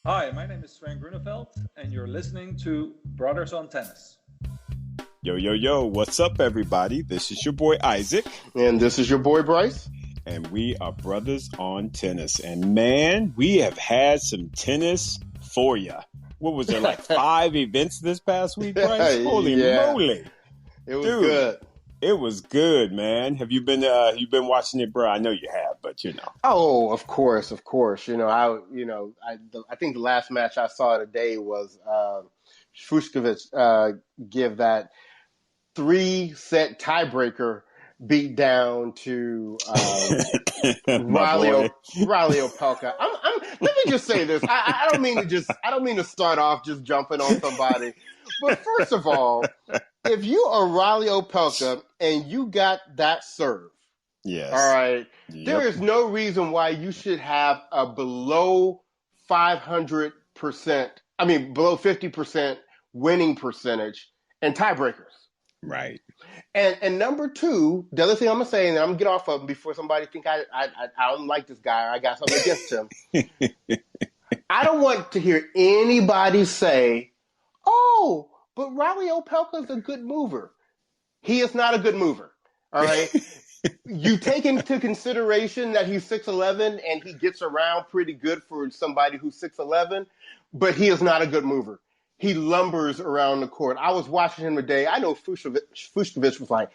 Hi, my name is Sven Gruneveld, and you're listening to Brothers on Tennis. Yo, yo, yo, what's up, everybody? This is your boy Isaac. And this is your boy Bryce. And we are Brothers on Tennis. And man, we have had some tennis for ya. What was there, like 5 events this past week, Bryce? Holy moly. It was good. It was good, man. Have you been watching it, bro? I know you have, but you know. Oh, of course. I think the last match I saw today was Fucsovics give that 3-set tiebreaker beat down to Riley Opelka. Let me just say this. I don't mean to start off just jumping on somebody, but first of all, if you are Riley Opelka and you got that serve, yes, all right, yep. There is no reason why you should have a below 500%, below 50% winning percentage and tiebreakers. Right. And number two, the other thing I'm going to say, and I'm going to get off of him before somebody think I don't like this guy or I got something against him. I don't want to hear anybody say, oh, but Riley Opelka is a good mover. He is not a good mover, all right? You take into consideration that he's 6'11", and he gets around pretty good for somebody who's 6'11", but he is not a good mover. He lumbers around the court. I was watching him today. I know Fucsovics was like,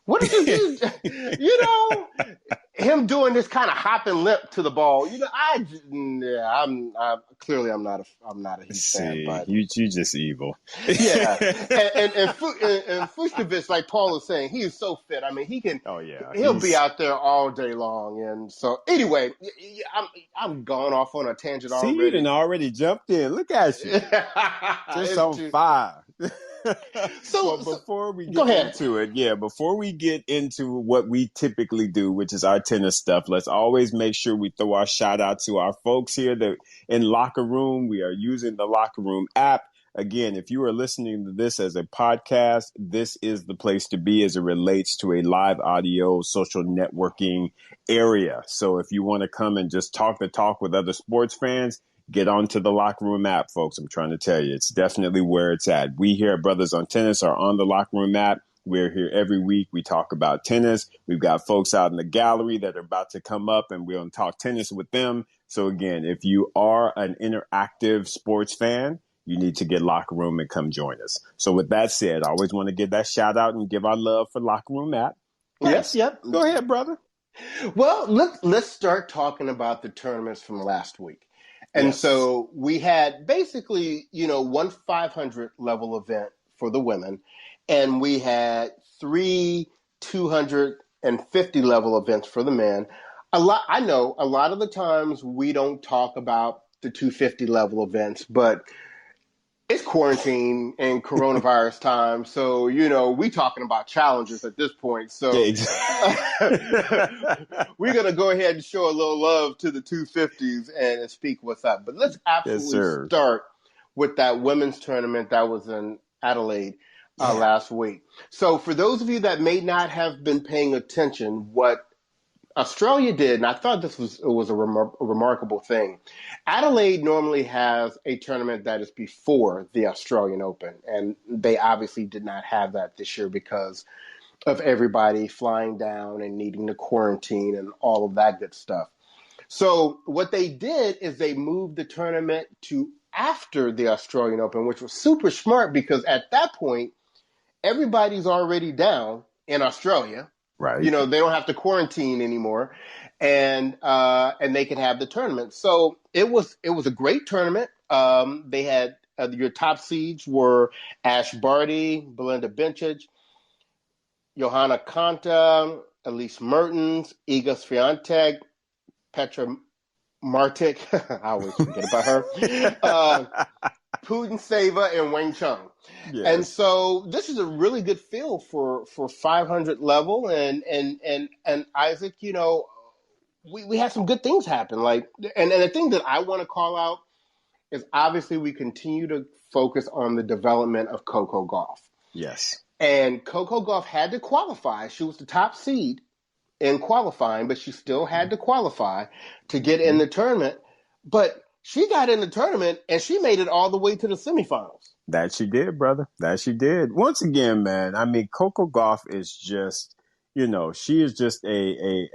what is this? Him doing this kind of hop and limp to the ball. I'm not a huge fan. But you just evil. Yeah, and Fucsovics, like Paul is saying, he is so fit. I mean, he can. Oh yeah, he'll be out there all day long. And so, anyway, I'm going off on a tangent already. See, you done already jumped in. Look at you, just on fire. So before we get into what we typically do, which is our tennis stuff, let's always make sure we throw our shout out to our folks here that in Locker Room. We are using the Locker Room app. Again, if you are listening to this as a podcast, this is the place to be as it relates to a live audio social networking area. So if you want to come and just talk the talk with other sports fans, get onto the Locker Room app, folks. I'm trying to tell you, it's definitely where it's at. We here at Brothers on Tennis are on the Locker Room app. We're here every week. We talk about tennis. We've got folks out in the gallery that are about to come up, and we're going to talk tennis with them. So again, if you are an interactive sports fan, you need to get Locker Room and come join us. So with that said, I always want to give that shout out and give our love for Locker Room app. Yes, yep. Go ahead, brother. Well, let's start talking about the tournaments from last week. And so we had basically, one 500 level event for the women, and we had 3 250 level events for the men. I know a lot of the times we don't talk about the 250 level events, but it's quarantine and coronavirus time. So, we talking about challenges at this point. So we're going to go ahead and show a little love to the 250s and speak what's up. But let's absolutely start with that women's tournament that was in Adelaide last week. So for those of you that may not have been paying attention, what Australia did, and I thought this was a remarkable thing. Adelaide normally has a tournament that is before the Australian Open, and they obviously did not have that this year because of everybody flying down and needing to quarantine and all of that good stuff. So what they did is they moved the tournament to after the Australian Open, which was super smart because at that point, everybody's already down in Australia. Right. They don't have to quarantine anymore, and they can have the tournament. So it was a great tournament. They had your top seeds were Ash Barty, Belinda Bencic, Johanna Konta, Elise Mertens, Iga Swiatek, Petra Martic. I always forget about her. Putin Seva and Wang Chung. Yes. And so this is a really good field for 500 level. And Isaac, we had some good things happen. And the thing that I want to call out is obviously we continue to focus on the development of Coco Gauff. Yes. And Coco Gauff had to qualify. She was the top seed in qualifying, but she still had to qualify to get in the tournament. But she got in the tournament and she made it all the way to the semifinals. That she did, brother. That she did. Once again, man, I mean, Coco Gauff is just, she is just a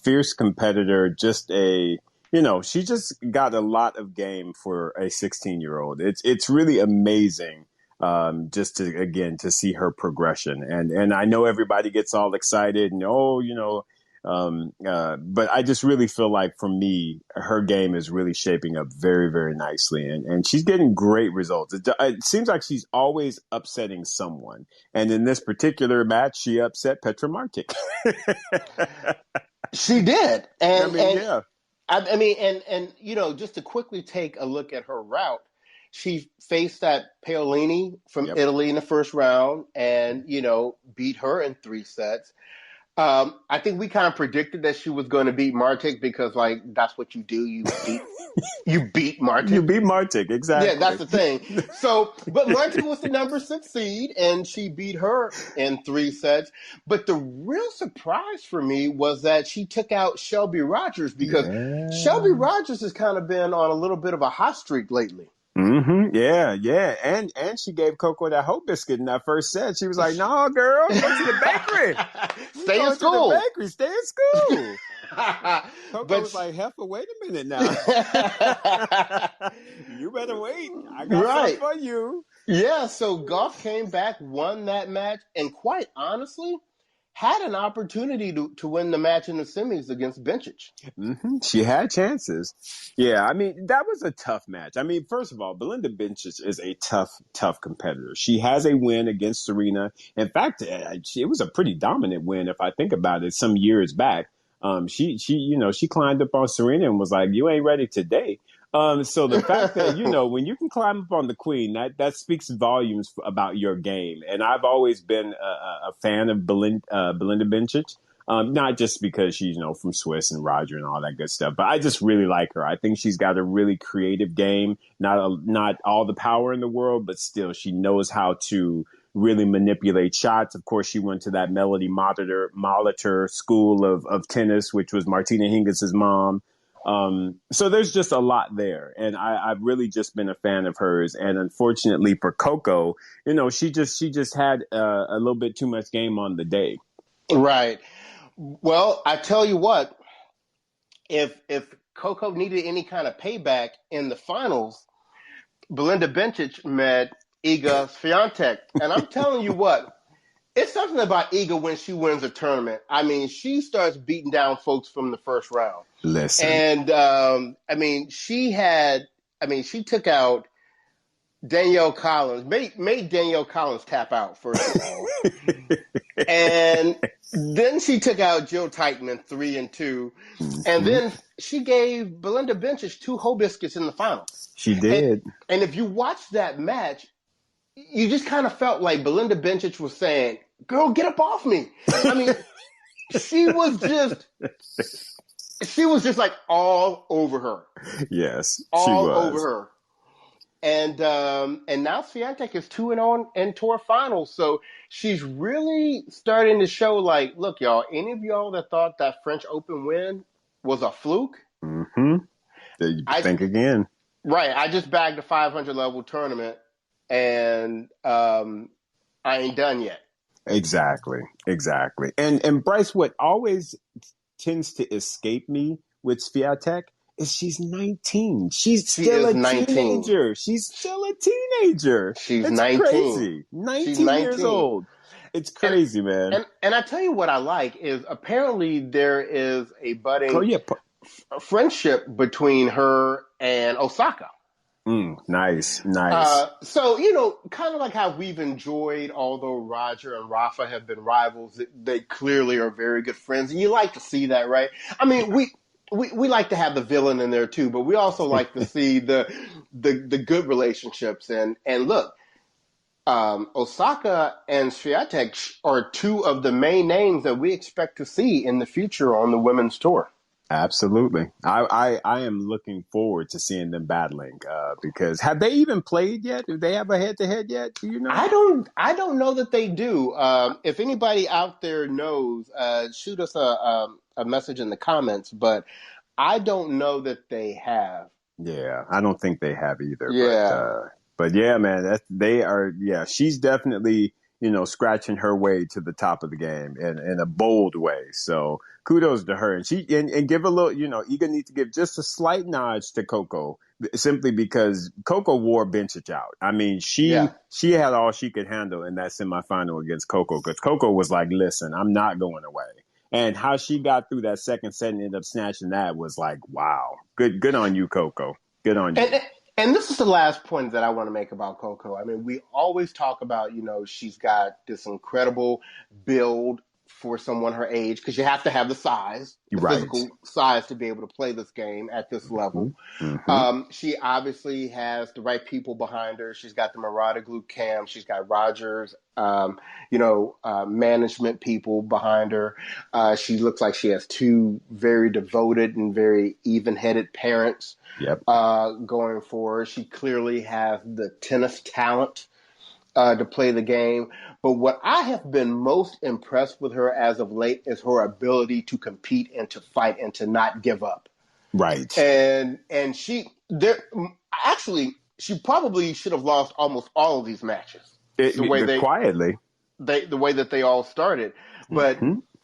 fierce competitor, she just got a lot of game for a 16-year-old. It's really amazing. Just to see her progression. And I know everybody gets all excited and, but I just really feel like for me, her game is really shaping up very, very nicely. And she's getting great results. It seems like she's always upsetting someone. And in this particular match, she upset Petra Martic. She did. And yeah. Just to quickly take a look at her route, she faced that Paolini from Italy in the first round and, beat her in 3 sets. I think we kind of predicted that she was going to beat Martic because, that's what you do. You beat Martic. You beat Martic, exactly. Yeah, that's the thing. But Martic was the number 6 seed, and she beat her in 3 sets. But the real surprise for me was that she took out Shelby Rogers because Shelby Rogers has kind of been on a little bit of a hot streak lately. Mm-hmm. Yeah. And she gave Coco that hoe biscuit in that first set. She was like, "No, girl, go to the bakery. Stay in school. Stay in school." Coco was like, "Heifer, wait a minute now. You better wait. I got something for you." Yeah, so Gauff came back, won that match, and quite honestly, had an opportunity to win the match in the semis against Bencic. Mm-hmm. She had chances. Yeah, I mean, that was a tough match. I mean, first of all, Belinda Bencic is a tough competitor. She has a win against Serena. In fact, it was a pretty dominant win if I think about it some years back. She climbed up on Serena and was like, "You ain't ready today." So the fact that, when you can climb up on the queen, that speaks volumes about your game. And I've always been a fan of Belinda Bencic, not just because she's, from Swiss and Roger and all that good stuff, but I just really like her. I think she's got a really creative game, not all the power in the world, but still she knows how to really manipulate shots. Of course, she went to that Melody Molitor school of tennis, which was Martina Hingis' mom. So there's just a lot there. And I've really just been a fan of hers. And unfortunately for Coco, she just had a little bit too much game on the day. Right. Well, I tell you what, if Coco needed any kind of payback in the finals, Belinda Bencic met Iga Swiatek. And I'm telling you what, it's something about Iga when she wins a tournament. I mean, she starts beating down folks from the first round. Listen. And, she took out Danielle Collins, made Danielle Collins tap out, first of all. And then she took out Jill Teichman 3-2. Mm-hmm. And then she gave Belinda Bencic 2 hoe biscuits in the final. She did. And if you watch that match, you just kind of felt like Belinda Bencic was saying, "Girl, get up off me." I mean, she was just like all over her. Yes, all over her. And now Swiatek is 2-0 in tour finals. So she's really starting to show, like, look, y'all, any of y'all that thought that French Open win was a fluke? Mm-hmm. Think again. Right. I just bagged a 500 level tournament and I ain't done yet. Exactly. And Bryce, what always tends to escape me with Swiatek is she's 19. She's still a 19. Teenager. She's still a teenager. She's 19. Crazy. 19 years old. It's crazy, man. And I tell you what I like is apparently there is a budding friendship between her and Osaka. Nice. So, kind of like how we've enjoyed, although Roger and Rafa have been rivals, they clearly are very good friends. And you like to see that, right? I mean, we like to have the villain in there too, but we also like to see the good relationships. And look, Osaka and Swiatek are 2 of the main names that we expect to see in the future on the women's tour. Absolutely. I am looking forward to seeing them battling because have they even played yet? Do they have a head-to-head yet? Do you know? I don't know that they do. If anybody out there knows, shoot us a message in the comments, but I don't know that they have. Yeah, I don't think they have either. Yeah. But yeah, man, they are. Yeah, she's definitely scratching her way to the top of the game in a bold way. So kudos to her, and give a little. Iga needs to give just a slight nod to Coco, simply because Coco wore Bencic out. I mean, she had all she could handle in that semifinal against Coco, because Coco was like, "Listen, I'm not going away." And how she got through that second set and ended up snatching that was like, wow. Good on you, Coco. Good on you. And this is the last point that I want to make about Coco. I mean, we always talk about, she's got this incredible build for someone her age, because you have to have the physical size to be able to play this game at this level. Mm-hmm. She obviously has the right people behind her. She's got the Murata Glue Cam. She's got Rogers, management people behind her. She looks like she has two very devoted and very even-headed parents. Yep. Going for her. She clearly has the tennis talent to play the game. But what I have been most impressed with her as of late is her ability to compete and to fight and to not give up. Right. And she probably should have lost almost all of these matches. Quietly. The way that they all started. But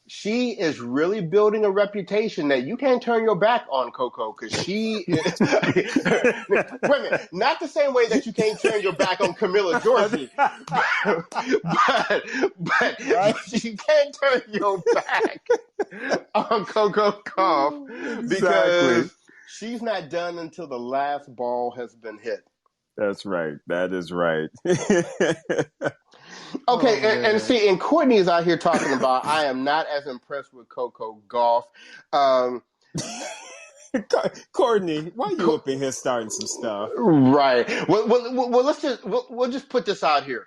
she is really building a reputation that you can't turn your back on Coco, because she is, wait a minute, not the same way that you can't turn your back on Camilla Giorgi, but you can't turn your back on Coco Gauff, because she's not done until the last ball has been hit. That's right. That is right. Okay, and see, and Courtney's out here talking about, I am not as impressed with Coco Gauff. Courtney, why are you up in here starting some stuff? Right. Well, we'll just put this out here.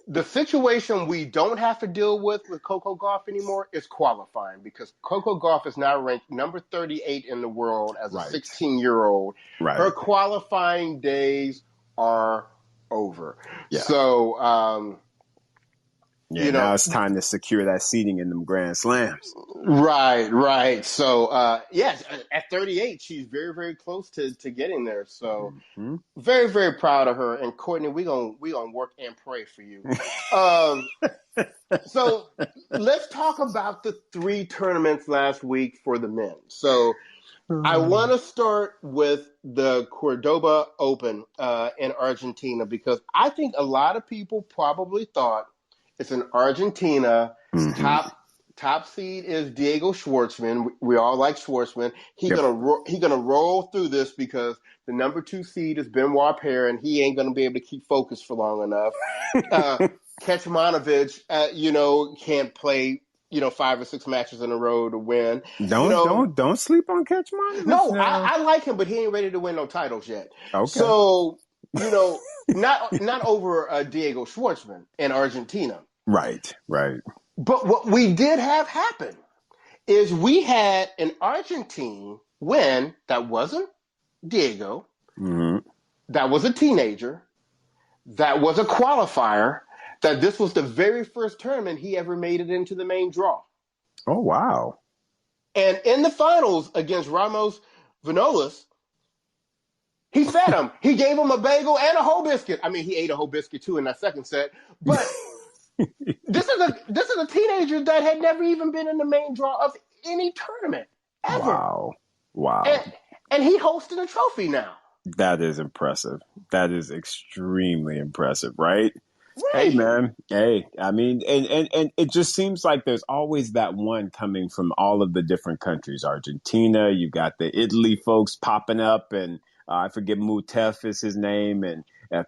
The situation we don't have to deal with Coco Gauff anymore is qualifying, because Coco Gauff is now ranked number 38 in the world as a 16-year-old. Right. Her qualifying days are over. Yeah. So, now it's time to secure that seating in them Grand Slams. Right. So, yes, at 38, she's very, very close to getting there. So, very, very proud of her. And Courtney, we gonna work and pray for you. So, let's talk about the 3 tournaments last week for the men. So, I want to start with the Cordoba Open in Argentina, because I think a lot of people probably thought it's in Argentina. Top seed is Diego Schwartzman. We all like Schwartzman. He's gonna roll through this, because the number 2 seed is Benoit Paire, and he ain't gonna be able to keep focused for long enough. Kecmanovic, can't play 5 or 6 matches in a row to win. Don't sleep on Kecmanovic. No, I like him, but he ain't ready to win no titles yet. Okay. So, not over Diego Schwartzman in Argentina. Right. But what we did have happen is we had an Argentine win that wasn't Diego, that was a teenager, that was a qualifier, that this was the very first tournament he ever made it into the main draw. Oh, wow. And in the finals against Ramos Vinolas, he fed him. He gave him a bagel and a whole biscuit. I mean, he ate a whole biscuit too in that second set. But this is a teenager that had never even been in the main draw of any tournament ever. Wow. And he hosting a trophy now. That is impressive. That is extremely impressive, right? Hey, man. Hey, I mean, and it just seems like there's always that one coming from all of the different countries. Argentina, you got the Italy folks popping up, and I forget Mutef is his name, and I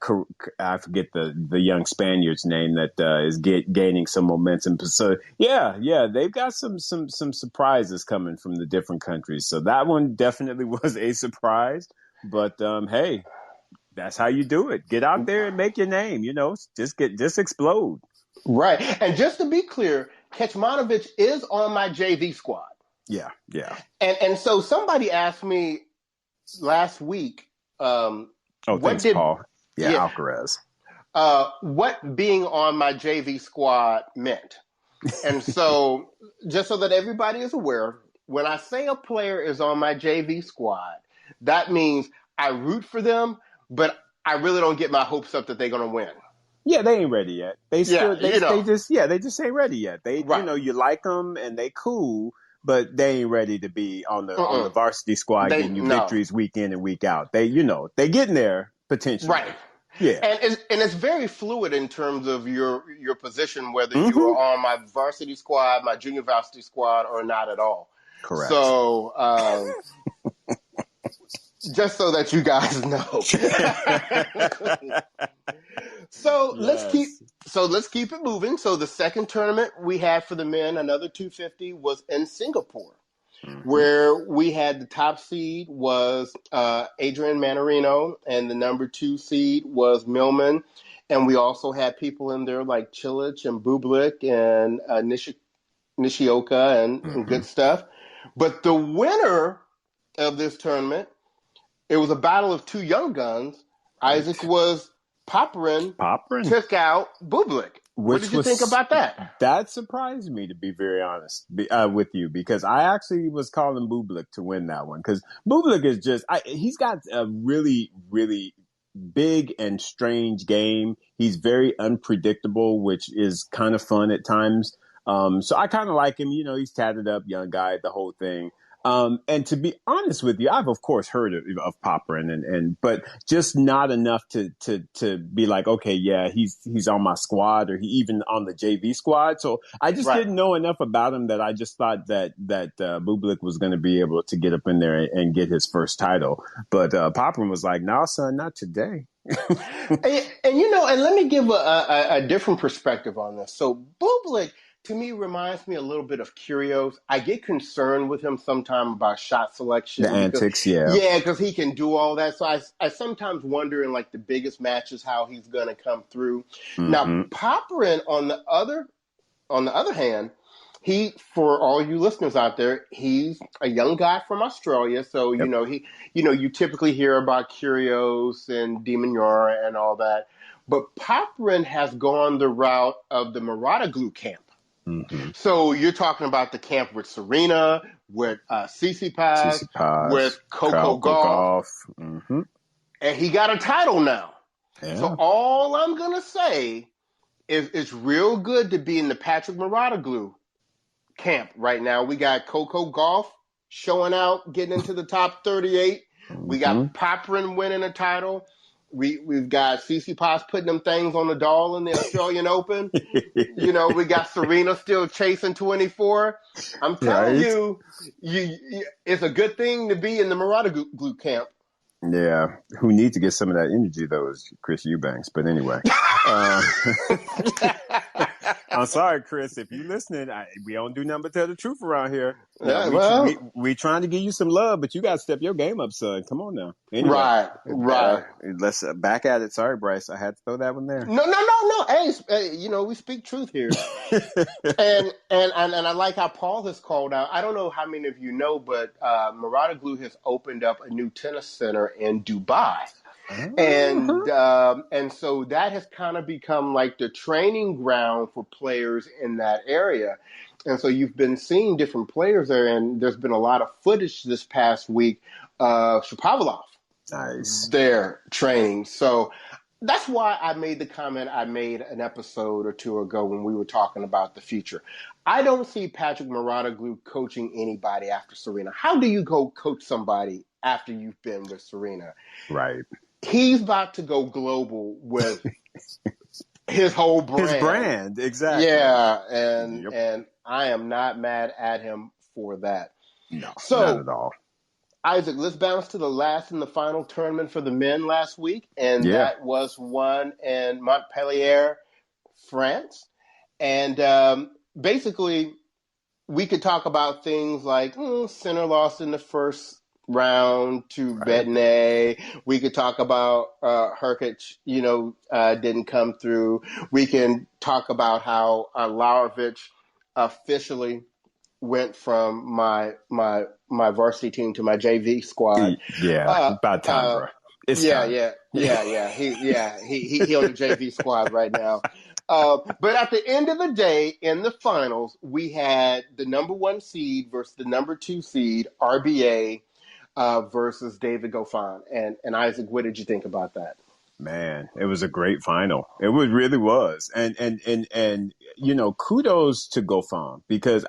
forget the young Spaniard's name that is gaining some momentum. So yeah, they've got some surprises coming from the different countries. So that one definitely was a surprise. But hey, that's how you do it. Get out there and make your name. Just explode. Right. And just to be clear, Kecmanovic is on my JV squad. Yeah. And so somebody asked me last week. Thanks, Paul. Yeah, Alcaraz. What being on my JV squad meant. And so, just so that everybody is aware, when I say a player is on my JV squad, that means I root for them, but I really don't get my hopes up that they're going to win. Yeah, they ain't ready yet. They just ain't ready yet. Right. You like them and they cool, but they ain't ready to be on the varsity squad getting you victories week in and week out. They getting there potentially. Right. Yeah. And it's very fluid in terms of your position, whether you are on my varsity squad, my junior varsity squad, or not at all. Correct. So just so that you guys know. So let's keep it moving. So the second tournament we had for the men, another 250, was in Singapore, where we had the top seed was Adrian Manarino, and the number 2 seed was Millman, and we also had people in there like Chilich and Bublik and Nishioka and good stuff. But the winner of this tournament, it was a battle of 2 young guns. Right. Isaac was Popperin took out Bublik. What did you think about that? That surprised me, to be very honest with you, because I actually was calling Bublik to win that one. Because Bublik is he's got a really, really big and strange game. He's very unpredictable, which is kind of fun at times. So I kind of like him. He's tatted up, young guy, the whole thing. And to be honest with you, I've of course heard of Popperin, but just not enough to be like, okay, yeah, he's on my squad, or he even on the JV squad. So I just didn't know enough about him that I just thought that Bublik was going to be able to get up in there and get his first title. But Popperin was like, "No, son, not today." and let me give a different perspective on this. So Bublik, to me, reminds me a little bit of Kyrgios. I get concerned with him sometimes about shot selection. The antics, yeah. Yeah, because he can do all that. So I sometimes wonder in like the biggest matches how he's going to come through. Now, Popperin, on the other hand, he, for all you listeners out there, he's a young guy from Australia. So, you typically hear about Kyrgios and De Minaur and all that. But Popperin has gone the route of the Murata-Glue camp. So you're talking about the camp with Serena, with Tsitsipas, with Coco Gauff. And he got a title now. Yeah. So all I'm going to say is it's real good to be in the Patrick Murata-Glue camp right now. We got Coco Gauff showing out, getting into the top 38. We got Popperin winning a title. We've got Tsitsipas putting them things on the doll in the Australian Open. We got Serena still chasing 24. I'm telling you, it's a good thing to be in the Murata-Glue camp. Yeah, who needs to get some of that energy, though, is Chris Eubanks. But anyway. I'm sorry, Chris. If you're listening, we don't do nothing but tell the truth around here. We trying to give you some love, but you got to step your game up, son. Come on now. Anyway, right. Let's back at it. Sorry, Bryce. I had to throw that one there. No. Hey, we speak truth here. and I like how Paul has called out. I don't know how many of you know, but Murata-Glue has opened up a new tennis center in Dubai. And so that has kind of become like the training ground for players in that area. And so you've been seeing different players there, and there's been a lot of footage this past week of Shapovalov. Nice. Their training. So that's why I made the comment I made an episode or two ago when we were talking about the future. I don't see Patrick Murata-Glue coaching anybody after Serena. How do you go coach somebody after you've been with Serena? Right. He's about to go global with his whole brand. His brand, exactly. Yeah, and I am not mad at him for that. No, not at all. Isaac, let's bounce to the last and the final tournament for the men last week, and that was won in Montpellier, France. And basically, we could talk about things like Sinner lost in the first round to Bednay. We could talk about Herkic, didn't come through. We can talk about how Larovic officially went from my varsity team to my JV squad. Yeah, about time, bro. It's time. Yeah. He on the JV squad right now. But at the end of the day, in the finals, we had the number 1 seed versus the number 2 seed, RBA. versus David Goffin and Isaac. What did you think about that? Man, it was a great final. It really was. And kudos to Goffin because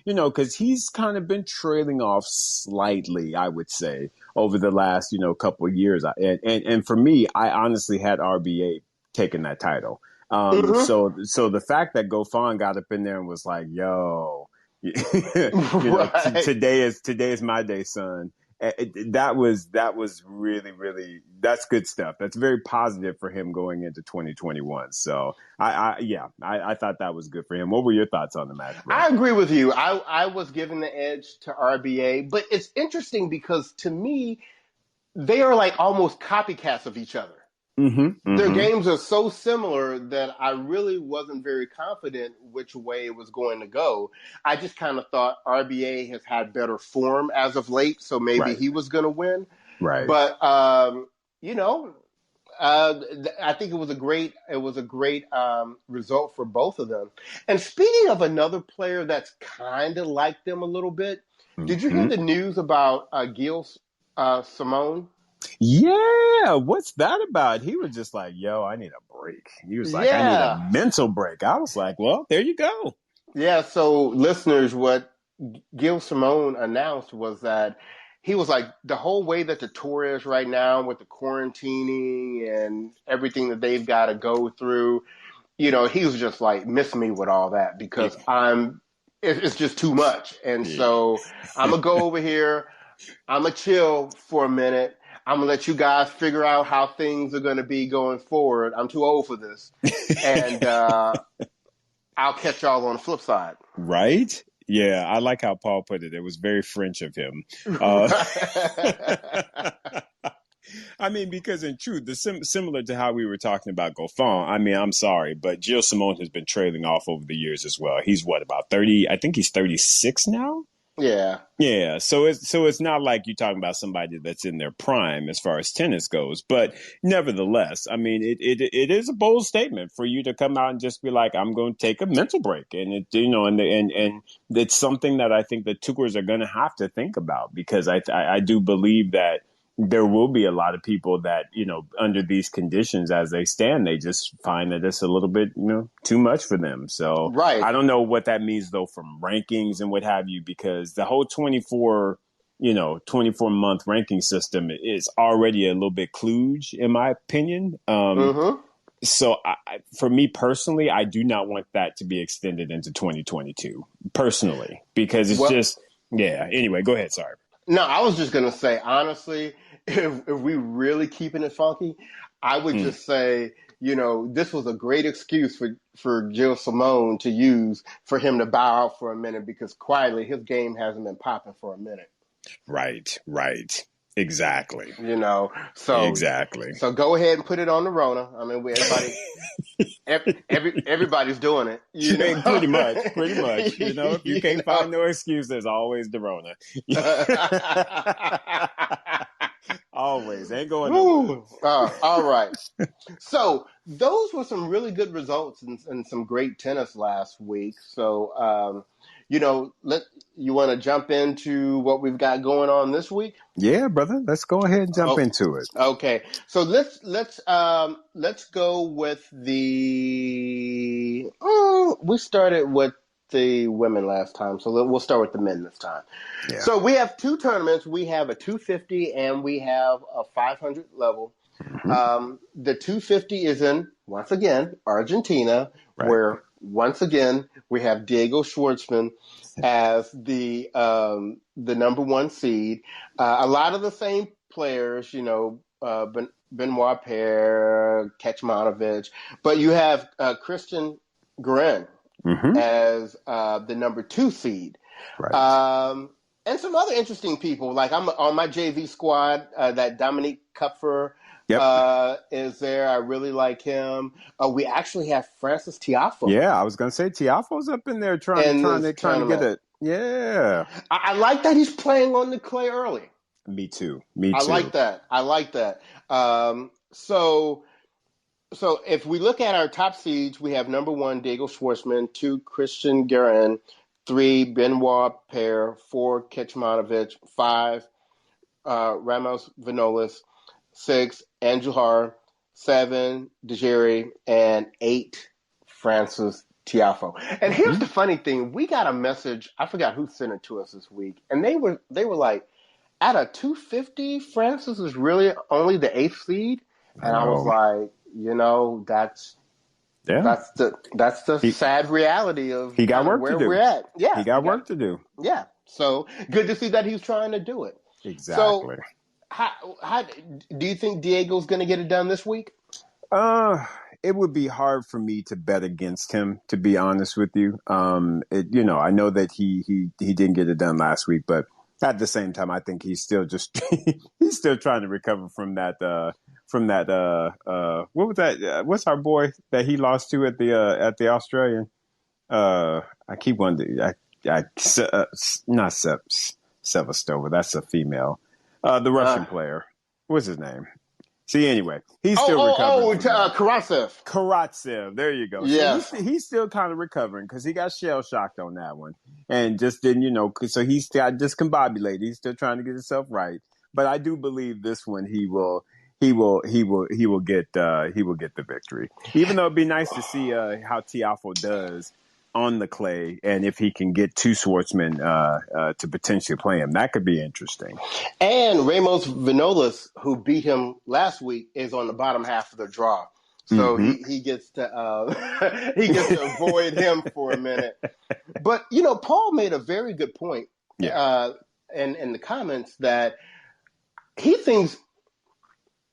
because he's kind of been trailing off slightly, I would say, over the last, couple of years. And for me, I honestly had RBA taking that title. So the fact that Goffin got up in there and was like, yo, Right. today is my day, son. That was really, that's good stuff. That's very positive for him going into 2021. So I thought that was good for him. What were your thoughts on the match, bro? I agree with you. I was giving the edge to RBA, but it's interesting because to me, they are like almost copycats of each other. Their games are so similar that I really wasn't very confident which way it was going to go. I just kind of thought RBA has had better form as of late, so maybe he was going to win. Right. But I think it was a great result for both of them. And speaking of another player that's kind of like them a little bit, did you hear the news about Gil Simone? Yeah, what's that about? He was just like, yo, I need a break. He was like, I need a mental break. I was like, well, there you go. Yeah, so listeners, what Gil Simone announced was that he was like, the whole way that the tour is right now with the quarantining and everything that they've got to go through, he was just like, miss me with all that because it's just too much. And so I'm going to go over here. I'm going to chill for a minute. I'm going to let you guys figure out how things are going to be going forward. I'm too old for this. And I'll catch y'all on the flip side. Right? Yeah, I like how Paul put it. It was very French of him. I mean, because in truth, similar to how we were talking about Goffin, I mean, I'm sorry, but Gil Simone has been trailing off over the years as well. He's about 30? I think he's 36 now. Yeah. Yeah. So it's not like you're talking about somebody that's in their prime as far as tennis goes. But nevertheless, I mean, it is a bold statement for you to come out and just be like, I'm going to take a mental break. And and it's something that I think the tours are going to have to think about, because I do believe that there will be a lot of people that, under these conditions as they stand, they just find that it's a little bit, too much for them. So I don't know what that means, though, from rankings and what have you, because the whole 24-month ranking system is already a little bit kludge, in my opinion. So for me personally, I do not want that to be extended into 2022 personally, because it's anyway, go ahead. Sorry. No, I was just going to say, honestly, if we really keeping it funky, I would just say, this was a great excuse for Gil Simone to use for him to bow out for a minute, because quietly his game hasn't been popping for a minute. Right. Exactly. Exactly. So go ahead and put it on the Rona. I mean, everybody's doing it. Pretty much. If you can't find no excuse, there's always the Rona. Always. Ain't going nowhere. All right. So those were some really good results and some great tennis last week. So, you want to jump into what we've got going on this week? Yeah, brother. Let's go ahead and jump into it. Okay. So let's go with we started with the women last time, so we'll start with the men this time. Yeah. So we have two tournaments. We have a 250 and we have a 500 level. The 250 is in, once again, Argentina, where once again we have Diego Schwartzman as the number one seed. A lot of the same players, Benoit Paire, Kecmanovic, but you have Christian Guerin as the number two seed. Right. And some other interesting people, like I'm on my JV squad, that Dominique Kupfer is there. I really like him. We actually have Francis Tiafoe. Yeah, I was going to say Tiafoe's up in there trying to get it. Yeah. I like that he's playing on the clay early. Me too. I like that. So if we look at our top seeds, we have number one, Diego Schwartzman, 2, Christian Guerin, 3, Benoit Paire, 4, Kecmanovic, 5, Ramos Vinolas, 6, Andujar, 7, Dejere, and 8, Francis Tiafoe. And here's the funny thing. We got a message. I forgot who sent it to us this week. And they were like, at a 250, Francis is really only the 8th seed. And I was like, that's the sad reality of he got work where to do. We're at. Yeah. He got work to do. Yeah. So good to see that he's trying to do it. Exactly. So how do you think Diego's going to get it done this week? It would be hard for me to bet against him, to be honest with you. I know that he didn't get it done last week, but at the same time, I think he's still he's still trying to recover from that what was that? What's our boy that he lost to at the Australian? I keep wondering. Not Sevastova. That's a female. The Russian player. What's his name? See, anyway, he's still recovering. Karatsev. There you go. Yeah. So he's still kind of recovering because he got shell shocked on that one and just didn't, so he's got discombobulated. He's still trying to get himself right. But I do believe this one he will get the victory. Even though it'd be nice to see how Tiafoe does on the clay, and if he can get 2 Schwartzman to potentially play him, that could be interesting. And Ramos Vinolas, who beat him last week, is on the bottom half of the draw, so he gets to avoid him for a minute. But Paul made a very good point in the comments that he thinks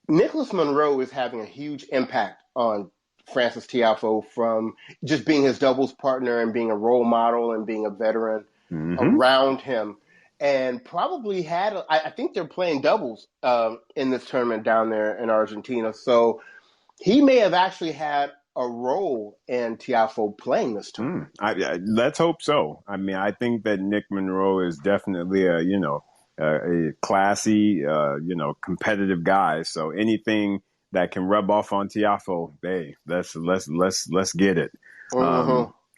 Nicholas Monroe is having a huge impact on Francis Tiafoe from just being his doubles partner and being a role model and being a veteran around him, and probably I think they're playing doubles in this tournament down there in Argentina. So he may have actually had a role in Tiafoe playing this tournament. Let's hope so. I mean, I think that Nick Monroe is definitely a classy, competitive guy. So anything that can rub off on Tiafoe, hey, let's get it.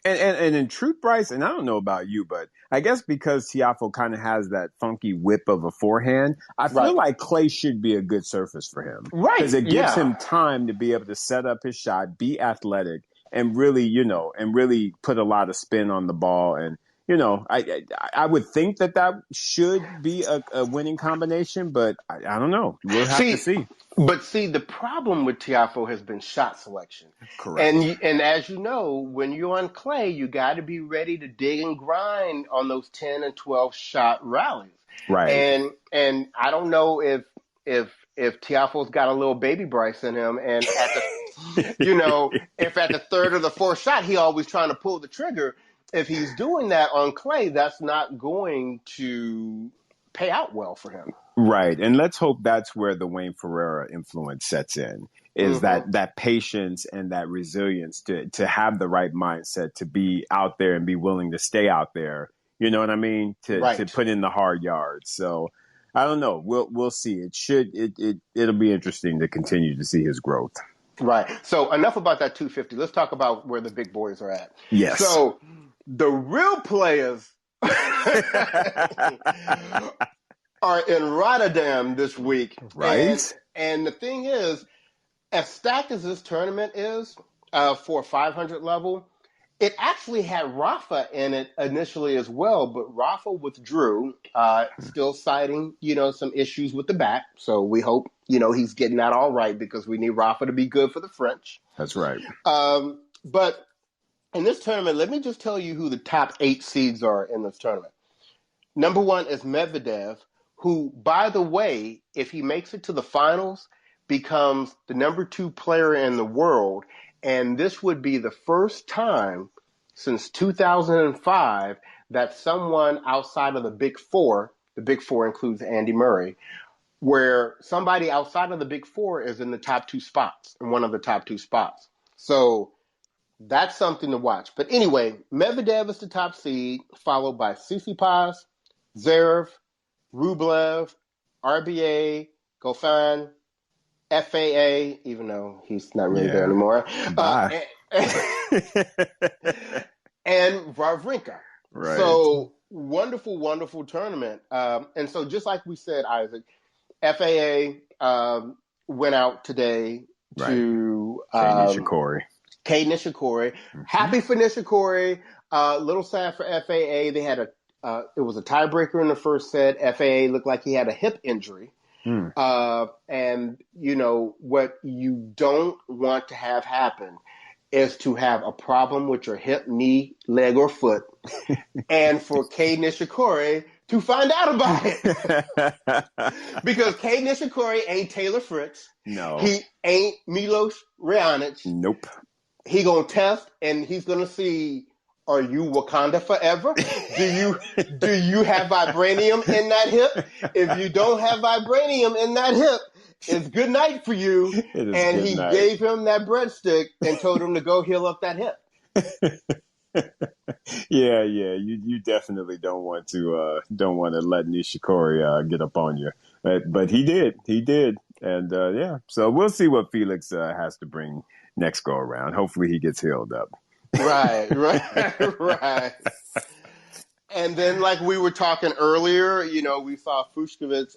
And in truth, Bryce, and I don't know about you, but I guess because Tiafoe kind of has that funky whip of a forehand, I feel like clay should be a good surface for him. Right. Because it gives him time to be able to set up his shot, be athletic, and really put a lot of spin on the ball. And, I would think that should be a winning combination, but I don't know. We'll have to see. But see, the problem with Tiafoe has been shot selection. Correct. And as you know, when you're on clay, you got to be ready to dig and grind on those 10 and 12 shot rallies. Right. And I don't know if Tiafoe's got a little baby Bryce in him, and at the if at the 3rd or the 4th shot he always trying to pull the trigger. If he's doing that on clay, that's not going to pay out well for him. Right. And let's hope that's where the Wayne Ferreira influence sets in, is that patience and that resilience to have the right mindset, to be out there and be willing to stay out there. You know what I mean? To put in the hard yards. So I don't know. We'll see. It'll be interesting to continue to see his growth. Right. So enough about that 250. Let's talk about where the big boys are at. Yes. So the real players are in Rotterdam this week. Right. And the thing is, as stacked as this tournament is for 500 level, it actually had Rafa in it initially as well, but Rafa withdrew, still citing, some issues with the back. So we hope, he's getting that all right, because we need Rafa to be good for the French. That's right. But in this tournament, let me just tell you who the top 8 seeds are in this tournament. Number 1 is Medvedev, who, by the way, if he makes it to the finals, becomes the number 2 player in the world. And this would be the first time since 2005 that someone outside of the Big Four includes Andy Murray, where somebody outside of the Big Four is in the top 2 spots, in one of the top 2 spots. So that's something to watch. But anyway, Medvedev is the top seed, followed by Tsitsipas, Zverev, Rublev, RBA, Goffin, FAA, even though he's not really there anymore, and Wawrinka. Right. So wonderful, wonderful tournament. And so just like we said, Isaac, FAA went out today to Kei Nishikori. Happy for Nishikori. Little sad for FAA. They had it was a tiebreaker in the first set. FAA looked like he had a hip injury. And what you don't want to have happen is to have a problem with your hip, knee, leg, or foot, and for Kei Nishikori to find out about it. Because Kei Nishikori ain't Taylor Fritz. No. He ain't Milos Raonic. Nope. He gonna test, and he's gonna see, are you Wakanda forever? Do you have vibranium in that hip? If you don't have vibranium in that hip, it's good night for you. And he gave him that breadstick and told him to go heal up that hip. Yeah. You definitely don't want to let Nishikori get up on you, but he did, and So we'll see what Felix has to bring next go around. Hopefully he gets healed up. Right. And then, like we were talking earlier, we saw Fucsovics,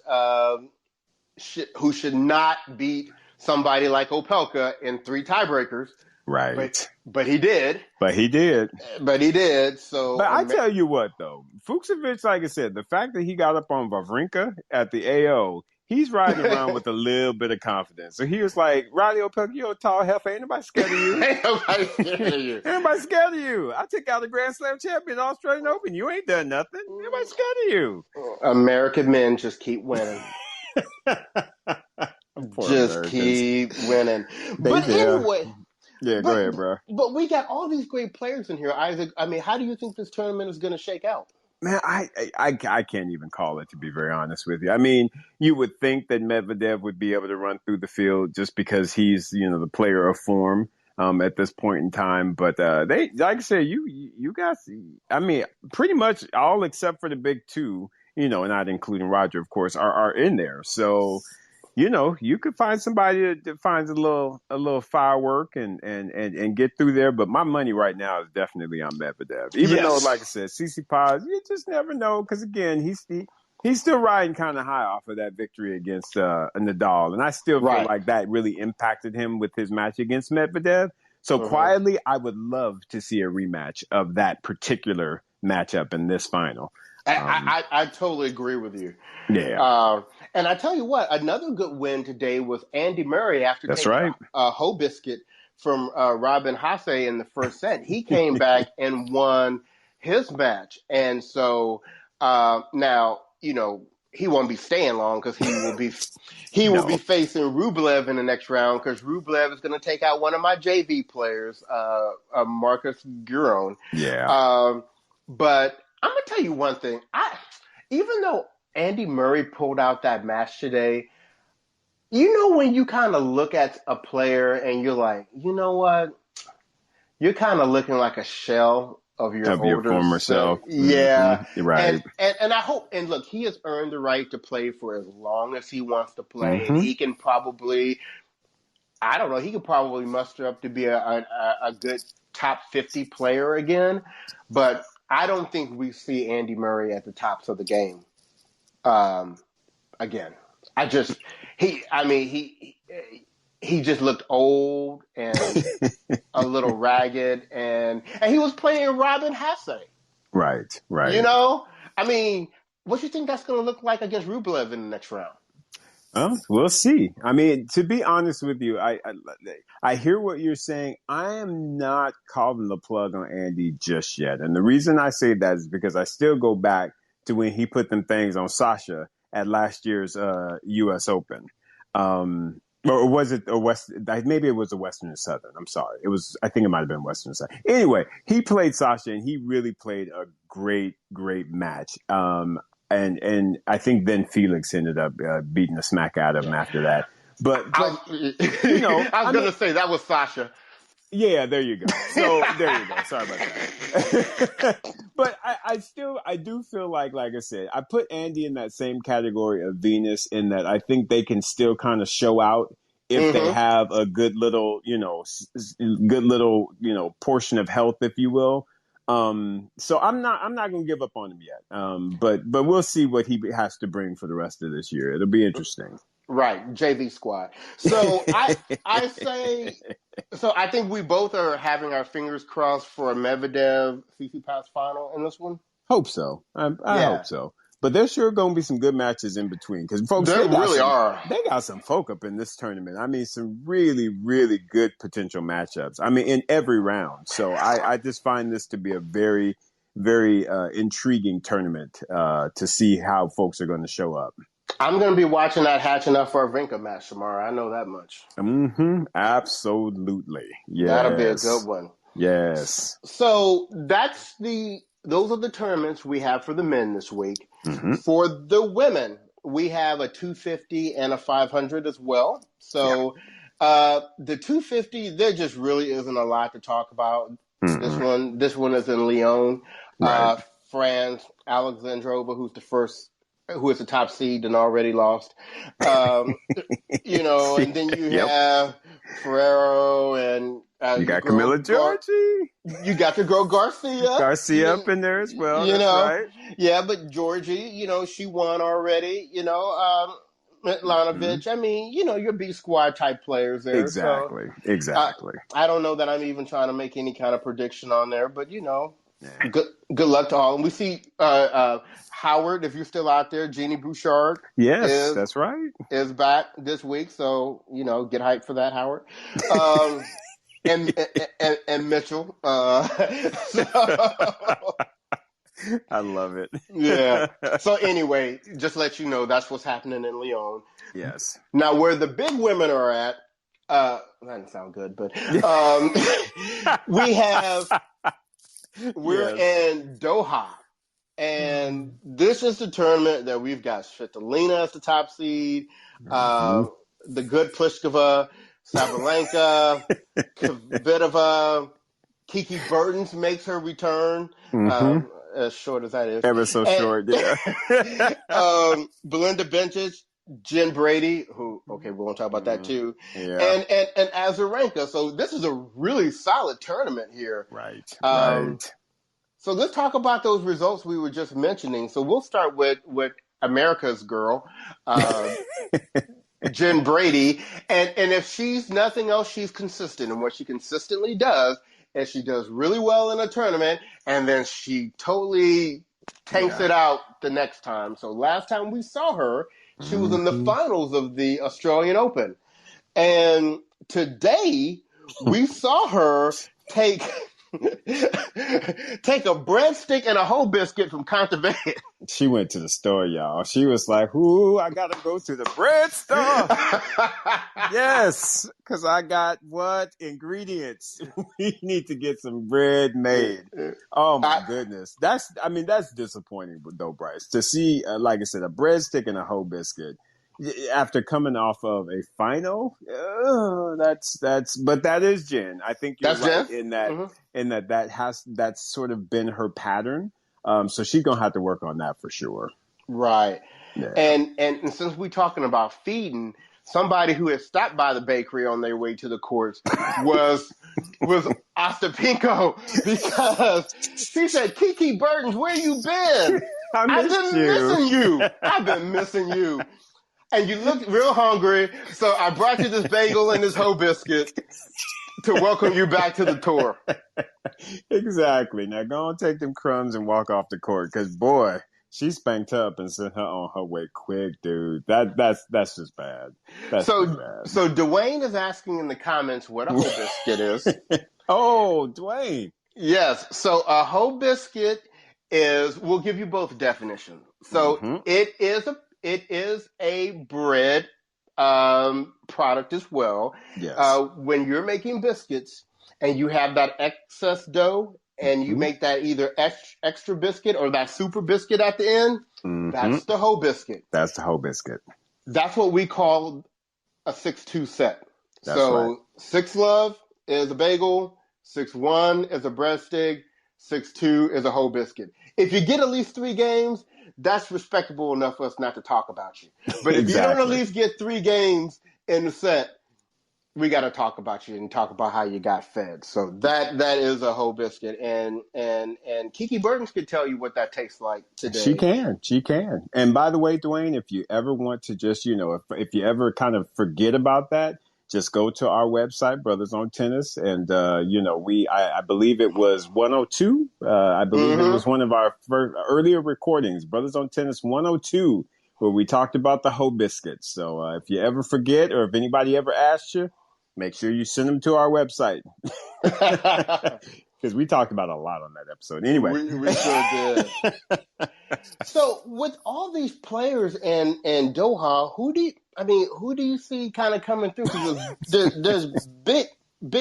who should not beat somebody like Opelka in 3 tiebreakers. Right. But he did. So, but I tell you what, though, Fucsovics, like I said, the fact that he got up on Wawrinka at the AO, he's riding around with a little bit of confidence. So he was like, Riley Opelka, you're a tall heifer. Ain't nobody scared of you. Ain't nobody scared of you. I took out a Grand Slam champion, Australian Open. You ain't done nothing. Nobody scared of you. American men just keep winning. Just Americans. keep winning. But anyway. Yeah, go ahead, bro. But we got all these great players in here, Isaac. I mean, how do you think this tournament is going to shake out? Man, I can't even call it, to be very honest with you. I mean, you would think that Medvedev would be able to run through the field just because he's, the player of form at this point in time. But they, like I said, you guys, I mean, pretty much all except for the big 2, not including Roger, of course, are in there. So, you could find somebody that finds a little firework and get through there. But my money right now is definitely on Medvedev. Even though, like I said, Tsitsipas, you just never know. Because again, he's still riding kind of high off of that victory against Nadal, and I still feel like that really impacted him with his match against Medvedev. So quietly, I would love to see a rematch of that particular matchup in this final. I totally agree with you. Yeah. And I tell you what, another good win today was Andy Murray after taking a hoe biscuit from Robin Haase in the first set. He came back and won his match. And so now, he won't be staying long because he will be facing Rublev in the next round because Rublev is going to take out one of my JV players, Marcus Giron. Yeah. But I'm going to tell you one thing. Even though Andy Murray pulled out that match today, when you kind of look at a player and you're like, you know what? You're kind of looking like a shell of your former self. Yeah. Mm-hmm. Right. And I hope, and look, he has earned the right to play for as long as he wants to play. Mm-hmm. And he can probably, I don't know, he could probably muster up to be a good top 50 player again. But I don't think we see Andy Murray at the tops of the game again. He just looked old and a little ragged, and he was playing Robin Haase. Right. I mean, what do you think that's going to look like against Rublev in the next round? We'll see. I mean, to be honest with you, I hear what you're saying. I am not calling the plug on Andy just yet. And the reason I say that is because I still go back to when he put them things on Sasha at last year's U.S. Open. Or was it maybe it was a Western or Southern. I'm sorry. I think it might have been Western or Southern. Anyway, he played Sasha and he really played a great, great match. And I think then Felix ended up beating the smack out of him after that. But I was going to say that was Sasha. Yeah, there you go. So there you go. Sorry about that. But I do feel like I said, I put Andy in that same category of Venus in that I think they can still kind of show out if they have a good little, portion of health, if you will. So I'm not gonna give up on him yet. But we'll see what he has to bring for the rest of this year. It'll be interesting. Right, JV squad. So I say, so I think we both are having our fingers crossed for a Medvedev Tsitsipas final in this one. Hope so. I hope so. But there's sure going to be some good matches in between because folks, there really are. They got some folk up in this tournament. I mean, some really, really good potential matchups. I mean, in every round. So I just find this to be a very, very intriguing tournament to see how folks are going to show up. I'm going to be watching that hatching up for a Vinca match tomorrow. I know that much. Absolutely. Yes. That'll be a good one. Yes. So those are the tournaments we have for the men this week. For the women, we have a 250 and a 500 as well. So the 250, there just really isn't a lot to talk about. This one is in Lyon, right. France. Alexandrova, who is the top seed and already lost. And then you have Federer and you got Camilla Giorgi. You got your girl Garcia. Garcia up in there as well. That's right. Yeah, but Georgie, she won already. Lanovic. I mean, your B squad type players there. Exactly. So, exactly. I don't know that I'm even trying to make any kind of prediction on there, but good luck to all. And we see Howard, if you're still out there, Jeannie Bouchard. Yes, that's right. Is back this week, so get hyped for that, Howard. And Mitchell. I love it. Yeah. So anyway, just let you know that's what's happening in Lyon. Yes. Now, where the big women are at, that didn't sound good, but we're in Doha. And this is the tournament that we've got Svitolina as the top seed, the good Pliskova, Sabalenka, Kvitova, Kiki Bertens makes her return, as short as that is. Ever so short, yeah. Belinda Bencic, Jen Brady, who, okay, we're going to talk about that too. Yeah. And Azarenka. So this is a really solid tournament here. Right. So let's talk about those results we were just mentioning. So we'll start with America's girl, Jen Brady. And if she's nothing else, she's consistent. And what she consistently does is she does really well in a tournament, and then she totally tanks it out the next time. So last time we saw her, she was in the finals of the Australian Open. And today we saw her take a breadstick and a whole biscuit from Contavet. She went to the store, y'all. She was like, ooh, I got to go to the bread store. Yes, because I got ingredients? We need to get some bread made. Oh, my goodness. That's disappointing, though, Bryce. To see, like I said, a breadstick and a whole biscuit after coming off of a final, but that is Jen. I think you're right in that that's sort of been her pattern. So she's gonna have to work on that for sure. Right. Yeah. And since we're talking about feeding, somebody who had stopped by the bakery on their way to the courts was Ostapinko, because she said, Kiki Bertens, where you been? I've been missing you. And you looked real hungry, so I brought you this bagel and this whole biscuit to welcome you back to the tour. Exactly. Now go and take them crumbs and walk off the court, because boy, she spanked up and sent her on her way quick, dude. That's just bad. That's bad. So Dwayne is asking in the comments what a whole biscuit is. Oh, Dwayne. Yes. So a whole biscuit is, we'll give you both definitions. So it is a bread product as well. Yes. When you're making biscuits and you have that excess dough and you make that either extra biscuit or that super biscuit at the end, that's the whole biscuit. That's the whole biscuit. That's what we call a 6-2 set. That's right. 6-love is a bagel, 6-1 is a breadstick, 6-2 is a whole biscuit. If you get at least 3 games, that's respectable enough for us not to talk about you. But if you don't at least get 3 games in the set, we got to talk about you and talk about how you got fed. So that is a whole biscuit, and Kiki Burtons could tell you what that tastes like today. She can. And by the way, Dwayne, if you ever want to just, if you ever kind of forget about that, just go to our website, Brothers on Tennis, and I believe it was 102. I believe it was one of our earlier recordings, Brothers on Tennis 102, where we talked about the hoe biscuits. So if you ever forget, or if anybody ever asks you, make sure you send them to our website. Because we talked about a lot on that episode. Anyway. We sure did. So with all these players and Doha, who do you see kind of coming through? Because there's big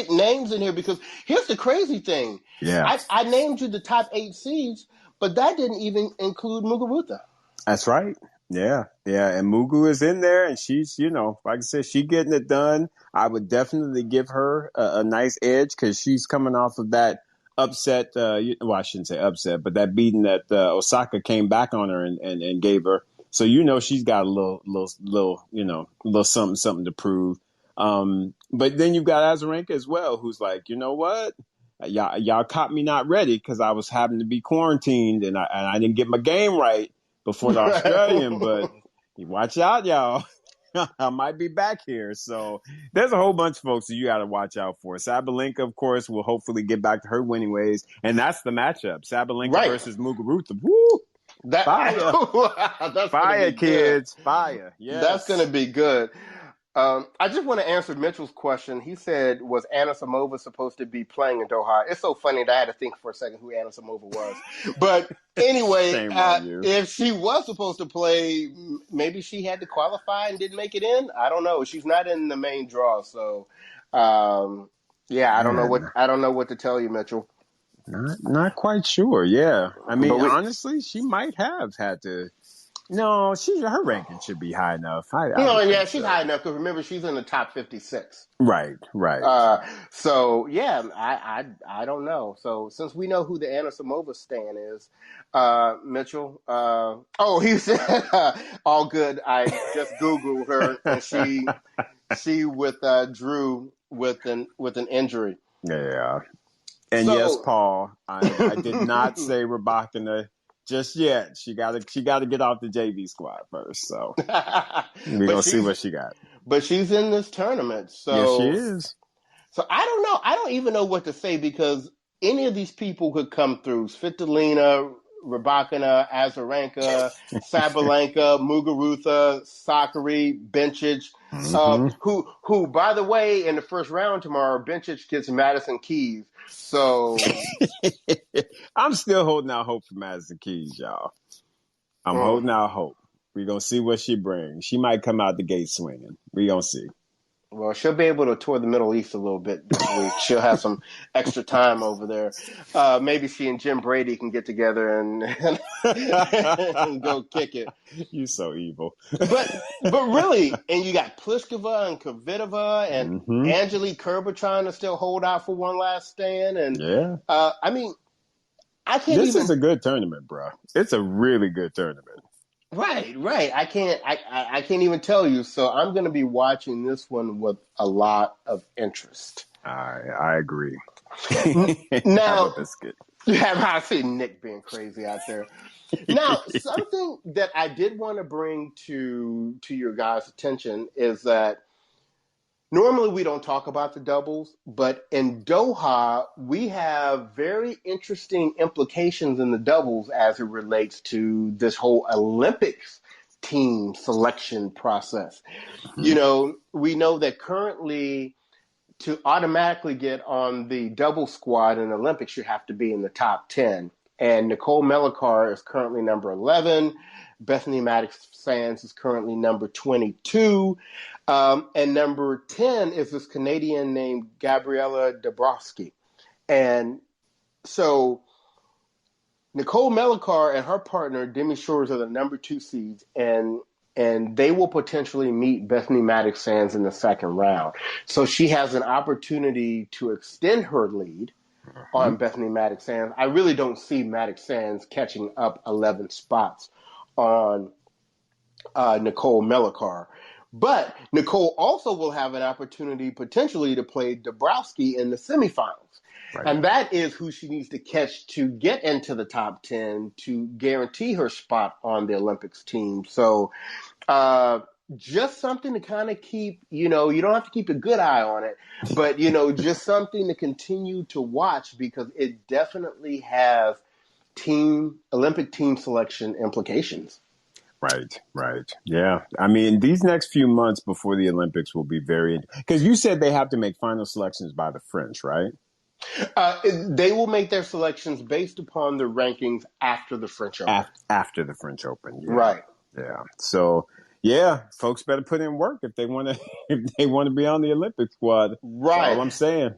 names in here. Because here's the crazy thing. Yeah. I named you the top 8 seeds, but that didn't even include Muguruza. That's right. Yeah. And Mugu is in there, and she's, like I said, she's getting it done. I would definitely give her a nice edge because she's coming off of that upset. I shouldn't say upset, but that beating that Osaka came back on her and gave her. So, she's got a little something to prove. But then you've got Azarenka as well, who's like, you know what? Y'all caught me not ready because I was having to be quarantined and I didn't get my game right before the Australian, but watch out, y'all. I might be back here. So there's a whole bunch of folks that you got to watch out for. Sabalenka, of course, will hopefully get back to her winning ways. And that's the matchup. Sabalenka versus Muguruza. Woo! Fire. That's fire, kids. Good. Fire. Yes. That's going to be good. I just want to answer Mitchell's question. He said, was Anna Samova supposed to be playing in Doha? It's so funny that I had to think for a second who Anna Samova was. But anyway, if she was supposed to play, maybe she had to qualify and didn't make it in. I don't know. She's not in the main draw. So, I don't know what to tell you, Mitchell. Not quite sure. Yeah. I mean, honestly, she might have had to. No, her ranking should be high enough. She's high enough because remember she's in the top 56. Right. So yeah, I don't know. So since we know who the Anna Samova stan is, Mitchell. He said all good. I just Googled her and she withdrew with an injury. Yeah. And yes, Paul, I did not say Rybakina just yet. She got to get off the JV squad first. So we're gonna see what she got. But she's in this tournament, so yes, she is. So I don't know. I don't even know what to say because any of these people could come through. Svitolina, Rybakina, Azarenka, Sabalenka, Muguruza, Sakari, Bencic. Who, by the way, in the first round tomorrow, Bencic gets Madison Keys. So I'm still holding out hope for Madison Keys, y'all. I'm holding out hope. We're going to see what she brings. She might come out the gate swinging. We're going to see. Well, she'll be able to tour the Middle East a little bit this week. She'll have some extra time over there. Maybe she and Jim Brady can get together and go kick it. You're so evil. But really, and you got Pliskova and Kvitova and Angelique Kerber trying to still hold out for one last stand. And I mean, I can't. This is a good tournament, bro. It's a really good tournament. Right. I can't even tell you. So I'm going to be watching this one with a lot of interest. I agree. Now, I see Nick being crazy out there. Now, something that I did want to bring to your guys' attention is that normally we don't talk about the doubles, but in Doha, we have very interesting implications in the doubles as it relates to this whole Olympics team selection process. You know, we know that currently to automatically get on the double squad in the Olympics, you have to be in the top 10. And Nicole Mellicar is currently number 11. Bethany Mattek-Sands is currently number 22. And number 10 is this Canadian named Gabriela Dabrowski. And so Nicole Mellicar and her partner, Demi Shores, are the number 2 seeds. And they will potentially meet Bethany Mattek-Sands in the second round. So she has an opportunity to extend her lead on Bethany Mattek-Sands. I really don't see Mattek-Sands catching up 11 spots on Nicole Mellicar. But Nicole also will have an opportunity potentially to play Dabrowski in the semifinals. Right. And that is who she needs to catch to get into the top 10 to guarantee her spot on the Olympics team. So just something to kind of keep, you don't have to keep a good eye on it, but, just something to continue to watch because it definitely has Olympic team selection implications. Right. Yeah. I mean, these next few months before the Olympics will be because you said they have to make final selections by the French, right? They will make their selections based upon the rankings after the French Open. After the French Open, yeah. Right. Yeah. So, yeah, folks better put in work if they want to be on the Olympic squad. Right. That's all I'm saying.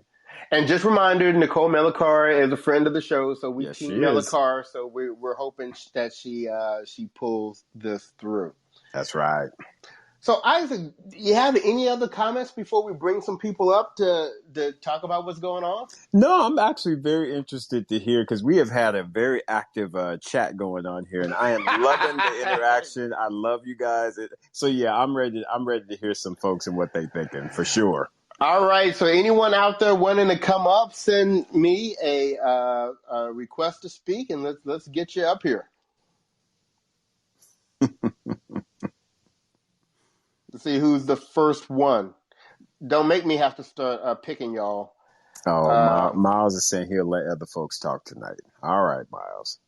And just a reminder, Nicole Mellicar is a friend of the show, so we team Mellicar. So we're hoping that she pulls this through. That's right. So Isaac, you have any other comments before we bring some people up to talk about what's going on? No, I'm actually very interested to hear because we have had a very active chat going on here, and I am loving the interaction. I love you guys. So yeah, I'm ready to hear some folks and what they thinking for sure. All right. So anyone out there wanting to come up, send me a request to speak, and let's get you up here. Let's see who's the first one. Don't make me have to start picking y'all. Oh, Miles is saying he'll let other folks talk tonight. All right, Miles.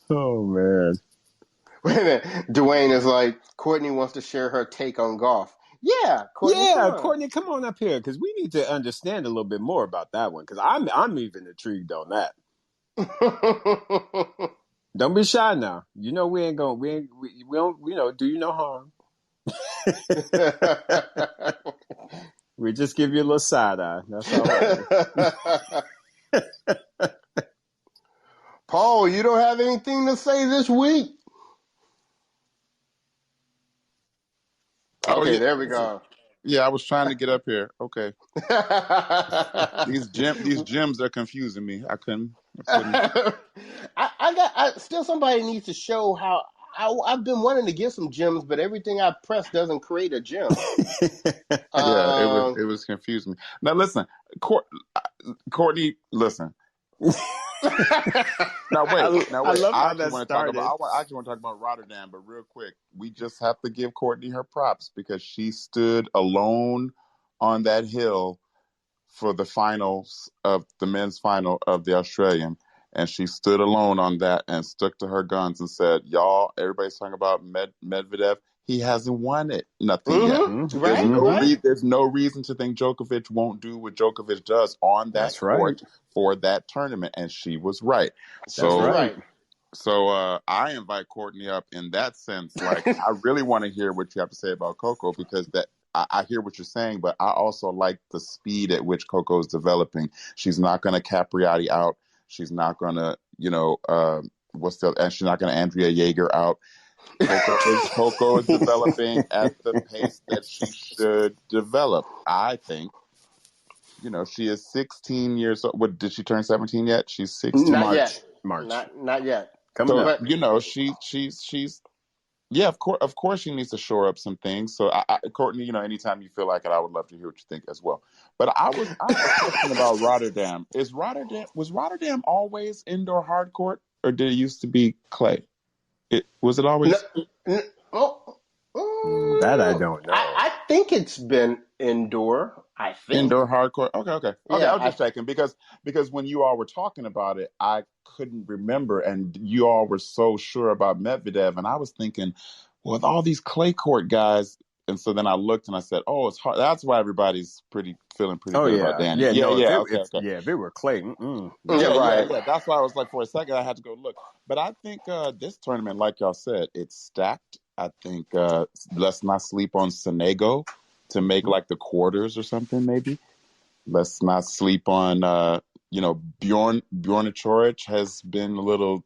Oh, man. Wait a minute. Dwayne is like, Courtney wants to share her take on golf. Yeah, Courtney, come on up here because we need to understand a little bit more about that one because I'm even intrigued on that. Don't be shy now. We ain't going. We don't. Do you no harm? We just give you a little side eye. That's all right. Paul, you don't have anything to say this week? Okay, yeah. There we go. Yeah, I was trying to get up here. Okay. These gyms are confusing me. I couldn't. I still somebody needs to show how I've been wanting to get some gyms, but everything I press doesn't create a gym. Yeah, it was confusing me. Now listen, Courtney, listen. Now wait. I love how that started. I actually want to talk about Rotterdam, but real quick, we just have to give Courtney her props because she stood alone on that hill for the finals of the men's final of the Australian, and she stood alone on that and stuck to her guns and said, "Y'all, everybody's talking about Medvedev. He hasn't won it, nothing yet. There's no reason to think Djokovic won't do what Djokovic does on that court for that tournament," and she was right. So I invite Courtney up in that sense. Like, I really want to hear what you have to say about Coco because I hear what you're saying, but I also like the speed at which Coco is developing. She's not going to Capriati out. She's not going to, and she's not going to Andrea Jaeger out. Coco is developing at the pace that she should develop. I think, she is 16 years old. What, did she turn 17 yet? She's 16. March. Not yet. Coming up. She's yeah, of course she needs to shore up some things. So Courtney, anytime you feel like it, I would love to hear what you think as well. But I was thinking about Rotterdam. Was Rotterdam always indoor hard court, or did it used to be clay? Was it always? That I don't know. I think it's been indoor. I think indoor hardcore. Okay. Yeah, I was just checking because when you all were talking about it, I couldn't remember, and you all were so sure about Medvedev, and I was thinking, well, with all these clay court guys, and so then I looked and I said, oh, it's hard. That's why everybody's feeling pretty good about Danny. If it were clay, yeah. That's why I was like, for a second, I had to go look. But I think this tournament, like y'all said, it's stacked. I think let's not sleep on Sonego to make like the quarters or something. Maybe let's not sleep on Bjorn Choric has been a little.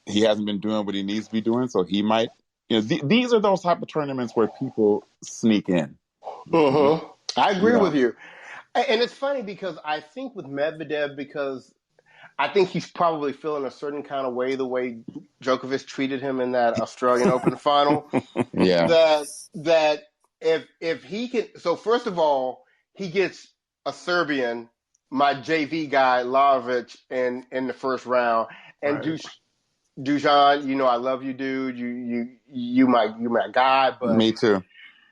He hasn't been doing what he needs to be doing, so he might. These are those type of tournaments where people sneak in. Mm-hmm. I agree with you, and it's funny because I think with Medvedev, because I think he's probably feeling a certain kind of way, the way Djokovic treated him in that Australian Open final. Yeah. That if he can, so first of all, he gets a Serbian, my JV guy Lajovic in the first round, and Right. Dujan, you know I love you, dude. You my guy, but Me too.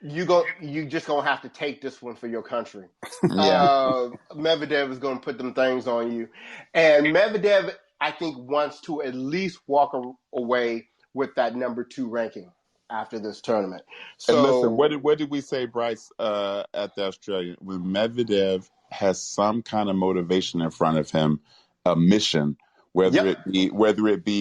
you just gonna have to take this one for your country. Yeah. Medvedev is gonna put them things on you, and Medvedev I think wants to at least walk away with that number 2 ranking after this tournament. So And listen, what did we say, Bryce, at the Australian? When Medvedev has some kind of motivation in front of him, a mission, whether it be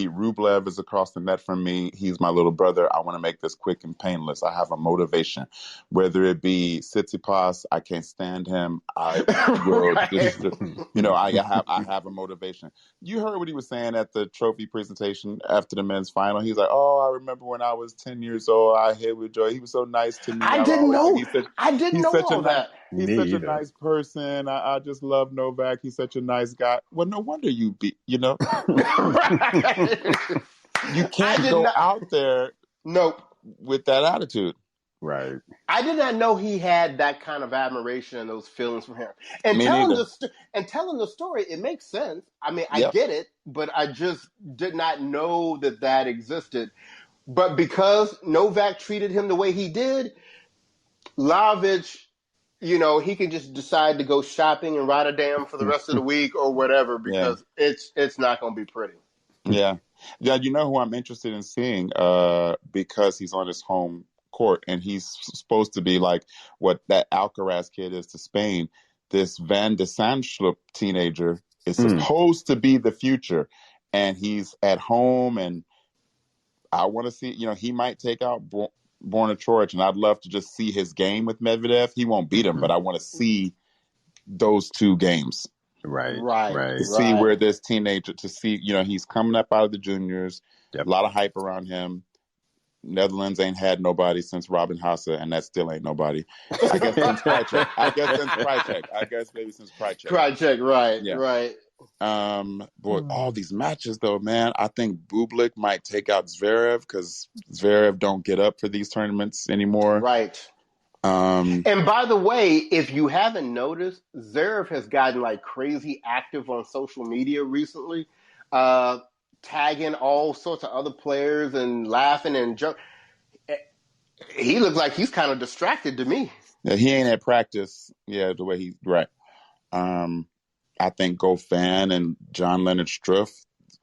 Rublev is across the net from me, he's my little brother, I want to make this quick and painless. I have a motivation. Whether it be Tsitsipas, I can't stand him. I will I have a motivation. You heard what he was saying at the trophy presentation after the men's final. He's like, "Oh, I remember when I was 10 years old, I hit with Joy. He was so nice to me." I didn't know all that. He's such a nice person. I just love Novak. He's such a nice guy. Well, no wonder you you can't go out there with that attitude. Right. I did not know he had that kind of admiration and those feelings for him. And telling the story, it makes sense. I mean, I get it, but I just did not know that existed. But because Novak treated him the way he did, Lajovic, he can just decide to go shopping in Rotterdam for the rest of the week or whatever, because it's not going to be pretty. Yeah. You know who I'm interested in seeing because he's on his home court and he's supposed to be like what that Alcaraz kid is to Spain. This Van de Sandschulp teenager is supposed to be the future, and he's at home, and I want to see, he might take out Borna Coric, and I'd love to just see his game with Medvedev. He won't beat him, but I want to see those two games. Right. To see where this teenager, he's coming up out of the juniors, a lot of hype around him. Netherlands ain't had nobody since Robin Haase, and that still ain't nobody. I guess since Krajicek. I guess maybe since Krajicek. Right. Boy, all these matches though, man. I think Bublik might take out Zverev because Zverev don't get up for these tournaments anymore. Right. And by the way, if you haven't noticed, Zverev has gotten like crazy active on social media recently, tagging all sorts of other players and laughing and joking. He looks like he's kind of distracted to me. Yeah, he ain't at practice. Yeah, the way he's right. I think Goffin and John Leonard Struff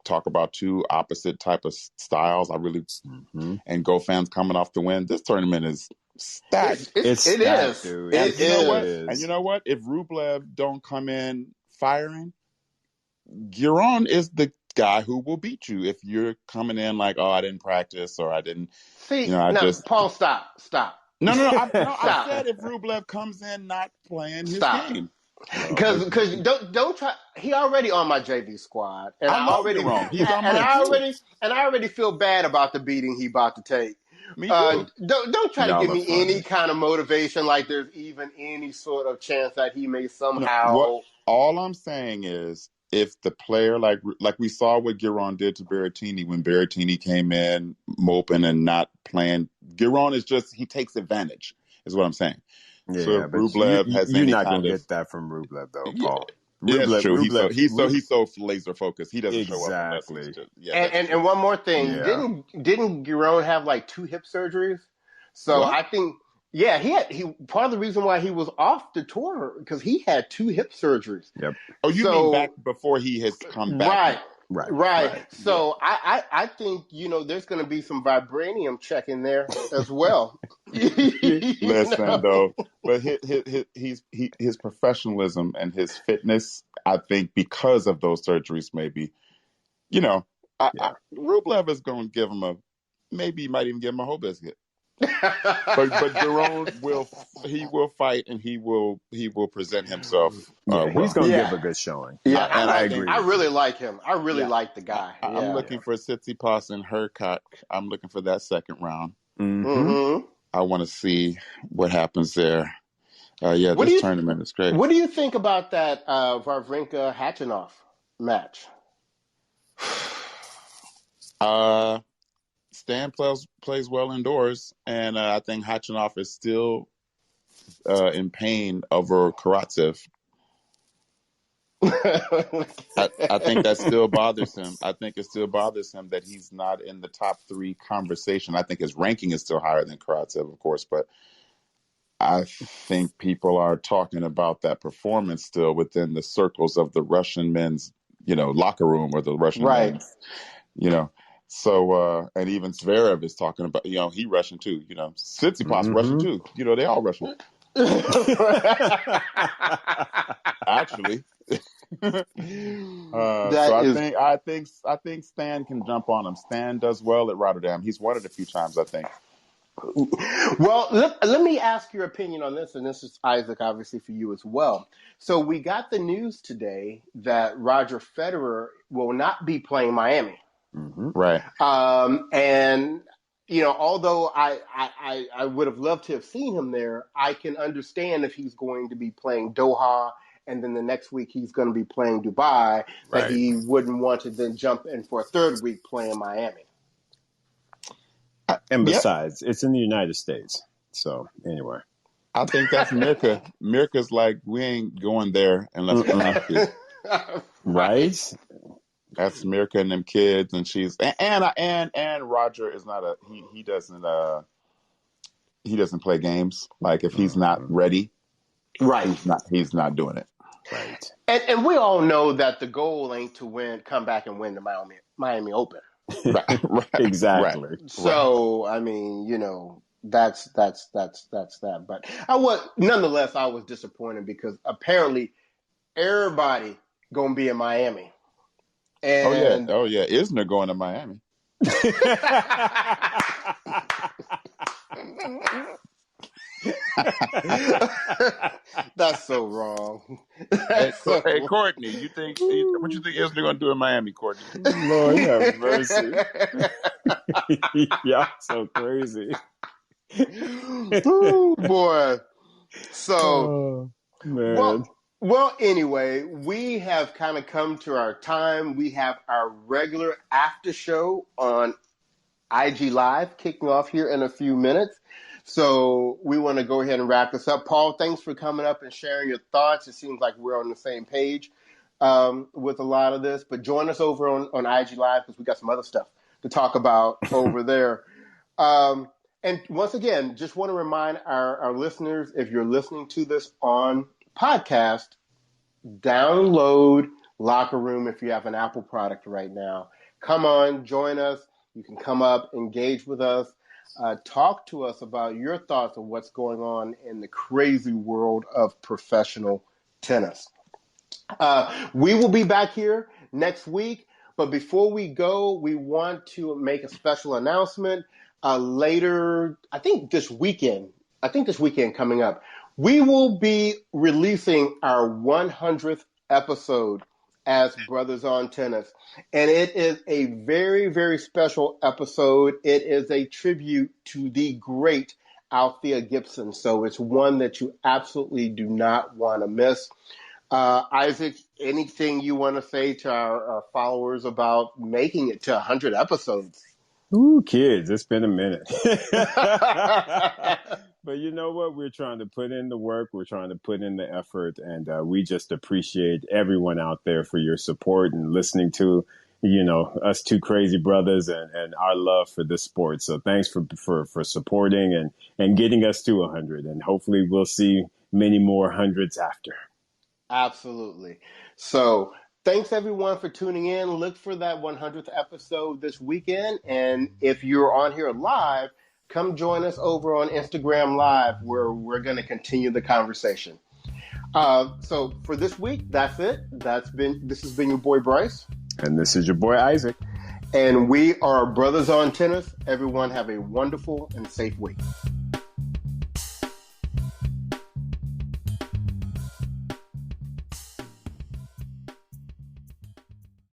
talk about two opposite type of styles. And Goffin's coming off the win. This tournament is stacked. It is, dude. And you know what? And you know what? If Rublev don't come in firing, Giron is the guy who will beat you if you're coming in like, oh, I didn't practice or I didn't. See, Paul, stop. No. I said if Rublev comes in not playing his game. Because don't try. He already on my JV squad, and I already feel bad about the beating he about to take. Me too. Don't try to give me any kind of motivation like there's even any sort of chance that he may somehow. All I'm saying is, if the player like we saw what Giron did to Berrettini when Berrettini came in moping and not playing, Giron is just he takes advantage. Is what I'm saying. Yeah, so if Rublev has you're not going to get that from Rublev, though, Paul. Yeah, that's true. He's so laser focused. He doesn't show up. And one more thing, didn't Giron have like 2 hip surgeries? So I think, he part of the reason why he was off the tour because he had 2 hip surgeries. Yep. Oh, you mean back before he has come back? Right. So I think there's going to be some vibranium check in there as well. Listen, though, but his professionalism and his fitness, I think, because of those surgeries, maybe, Rublev is going to give him maybe he might even give him a whole biscuit. but Giron will fight and he will present himself. He's going to give a good showing. Yeah, and I agree. I really like him. I really like the guy. I'm looking for Tsitsipas and Hurkacz. I'm looking for that second round. I want to see what happens there. This tournament is great. What do you think about that Wawrinka-Khachanov match? Stan plays well indoors, and I think Khachanov is still in pain over Karatsev. I think that still bothers him. I think it still bothers him that he's not in the top 3 conversation. I think his ranking is still higher than Karatsev, of course, but I think people are talking about that performance still within the circles of the Russian men's, locker room, or the Russian men's, So, and even Zverev is talking about, he Russian too, Tsitsipas Russian too. They all Russian. Actually. I think Stan can jump on him. Stan does well at Rotterdam. He's won it a few times, I think. Well, let me ask your opinion on this, and this is, Isaac, obviously for you as well. So we got the news today that Roger Federer will not be playing Miami. Mm-hmm. Right. And although I would have loved to have seen him there, I can understand if he's going to be playing Doha and then the next week he's going to be playing Dubai, that he wouldn't want to then jump in for a third week playing Miami. And besides, it's in the United States. So anyway, I think that's Mirka. Mirka's like, we ain't going there unless we have to. Right? That's Mirka and them kids, and she's and Roger is not he doesn't play games. Like if he's not ready, he's not doing it. Right. And we all know that the goal ain't to come back and win the Miami Open. Right. Exactly. Right. So I mean, that's that. But nonetheless, I was disappointed because apparently everybody gonna be in Miami. And oh yeah, Isner going to Miami. That's so wrong. Hey, Courtney, what you think Isner going to do in Miami, Courtney? Lord have mercy. Y'all so crazy. Ooh, boy. So, man. Well, anyway, we have kind of come to our time. We have our regular after show on IG Live kicking off here in a few minutes. So we want to go ahead and wrap this up. Paul, thanks for coming up and sharing your thoughts. It seems like we're on the same page with a lot of this. But join us over on IG Live because we got some other stuff to talk about over there. And once again, just want to remind our listeners, if you're listening to this on podcast, download Locker Room if you have an Apple product right now. Come on, join us. You can come up, engage with us, talk to us about your thoughts on what's going on in the crazy world of professional tennis. We will be back here next week, but before we go, we want to make a special announcement. Later, I think this weekend coming up, we will be releasing our 100th episode as Brothers on Tennis. And it is a very, very special episode. It is a tribute to the great Althea Gibson. So it's one that you absolutely do not want to miss. Isaac, anything you want to say to our followers about making it to 100 episodes? Ooh, kids, it's been a minute. But you know what? We're trying to put in the work. We're trying to put in the effort. And we just appreciate everyone out there for your support and listening to, us two crazy brothers and our love for this sport. So thanks for supporting and getting us to 100. And hopefully we'll see many more hundreds after. Absolutely. So thanks, everyone, for tuning in. Look for that 100th episode this weekend. And if you're on here live, come join us over on Instagram Live, where we're going to continue the conversation. So for this week, that's it. This has been your boy, Bryce. And this is your boy, Isaac. And we are Brothers on Tennis. Everyone have a wonderful and safe week.